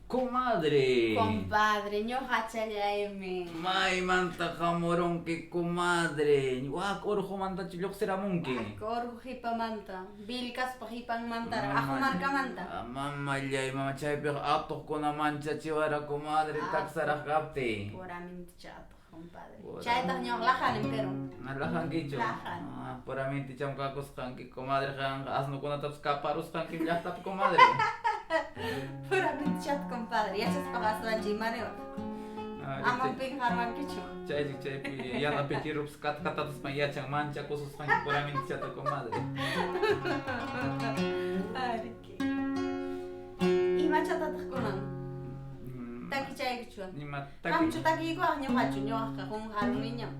Comadre. Compadre, ñoqa challaimi. Maymanta hamuronki comadre. Wak urqumanta lluqsiramunki. Korku hipamanta, Vilkaspa hipanmantara, ajumarkamanta. Mamallay mama chaypi atuqkuna manchachiwara comadre taksaraq kapti. Puramente chato, compadre. Chaytaq ñoq lajanin pero. Nalajankichu. Lajan. Puramente chamkakusqanki comadre qanqa asnukunatapas kaparusqanki llaqtapi comadre. Puramente chato, compadre. Yachaspaqa aswanchik imanayuq. Amapin harwankichu. Chaypi yana pichirups katataspa yachan manchakususqanki puramente chata comadre. Ariki. Ima chatataq kunan. Taki chaykichuan. Nima Kamchu takiykuaq ñuqachu ñuqqa qunqarun niñam.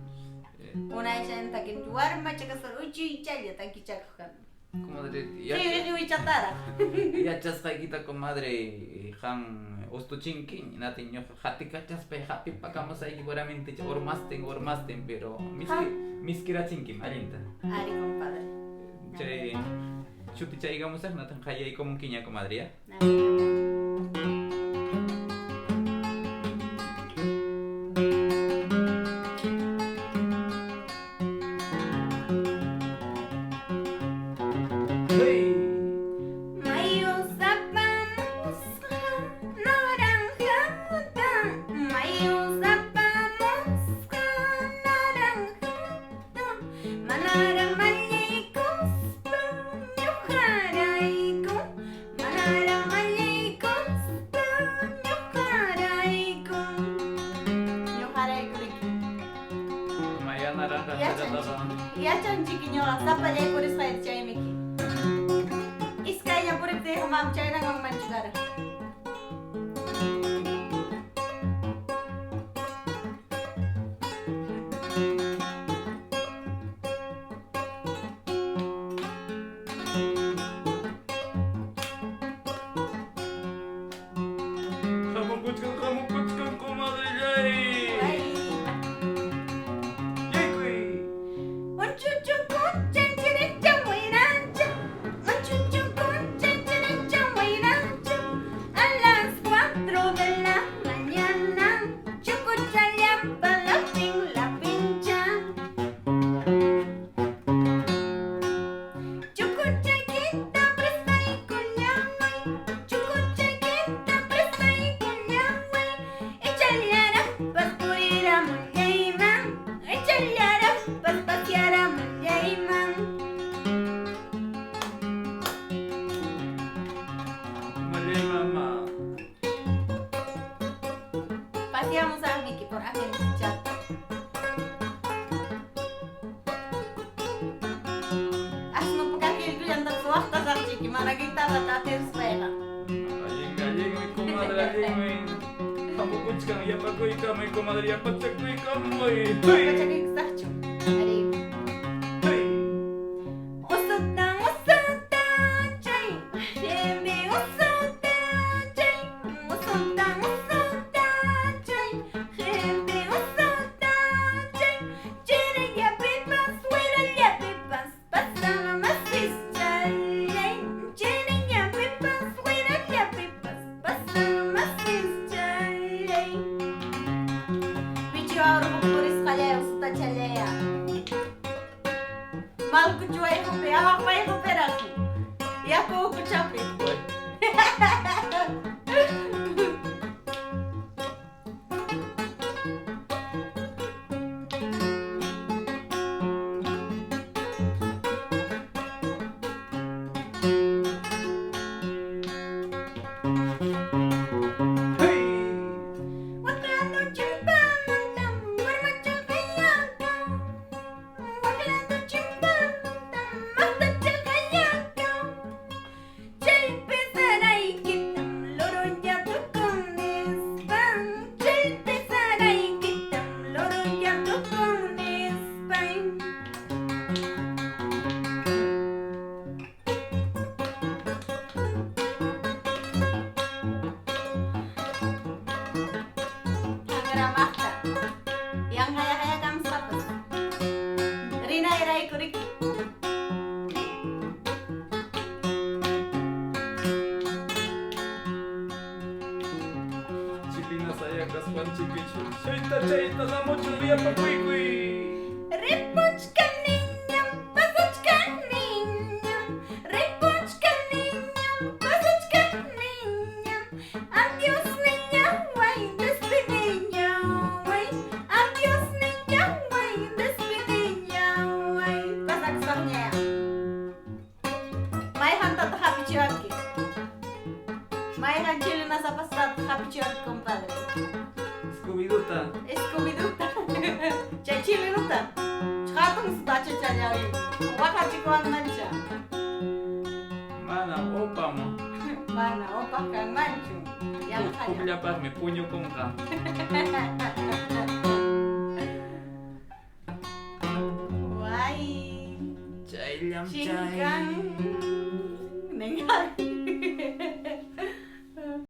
Unaychayan takin warma chakasar uchuy challa takichakuq kan. Comadre, Riwi chatara. yachasqaykita comadre han ustuchinki natin ñuqa hatikachaspa hapipakamusayki puramente urmasten pero miskirachinkim allinta. Ari compadre. Chay shuti chaykamusaq natan qayaykumunkiña comadre ya. Mayo zapamos naranja muda. Mayo zapamos naranja muda. Manarang malikos nyukaraiku. Manarang malikos nyukaraiku. Nyukaraiku lagi. Maya naranja Yachan chiquiño, zapa ya por esa chay miki. Iskaya por el tejo mam chay na ngang manchudara. Kamukuchkan comadre yay. Ay, Yay kuy. un chuchu con chay chiri chamoy rancho. Un chuchu con chay chiri chamoy rancho. A las 4 de la mañana, chucu chayapa la pincha. Chucu chayquita presta y cuñamay. Chucu chayquita presta y cuñamay. Échale arampas por ir a Mollaiman. Échale arampas pasear a Mollaiman. Mali mama. Paseamos a Vicky por agente chat. Asno pagkakil ko yan tatsuwak ta sa chiki. Maragita ta tatir swela. Aying mi comadre aying. Kamukuchkan yapakuy kamay comadre yapatsakuy kamay. Hey. Pagkakil sa chuk. Ari. Hey. Usota chay. Yeme usota chay. Usota chay. Yeme usota chay. Chile ya pipas, fuera ya pipas. Pasama masis chay. Chile ya pipas, fuera ya pipas. Pasama masis chay. Bicho auro puris kaya usta chalea. Malku cuai kopi, awak pai kopi raku. Ya aku kecapi. Hey. Wakando chimpanantam, warmacha kayaka. Wakando chimpanantam, magtacha kayaka. Chalpe saray kitam, loro ya tukunis pan. Chalpe saray kitam, loro ya tukunis pan. Nagramahta. Yang kaya-kaya kang sapas. Rina iray kurik. Panchipichu. Chaita, chaita, namuchul yapa kuy kuy. Ripuchka niña, pasuchka niña. Ripuchka niña, pasuchka niña. Adiós niña, güey, despedida, güey. Adiós niña, güey, despedida, güey. Pasak sarnya. Maihan tata happy churki. Maihan chile nasa pasat happy churki, compadre. Scooby-Doo. Scooby-Doo. Chile luta. Chatong sudacha chayari. Wakachi ko ang mancha. Mana, opa mo. Mana, opa kang mancho. Yang kanya. Kumlyapas, may punyo kong ka. Wai. Chay lang, chay. Singkang. Nengal.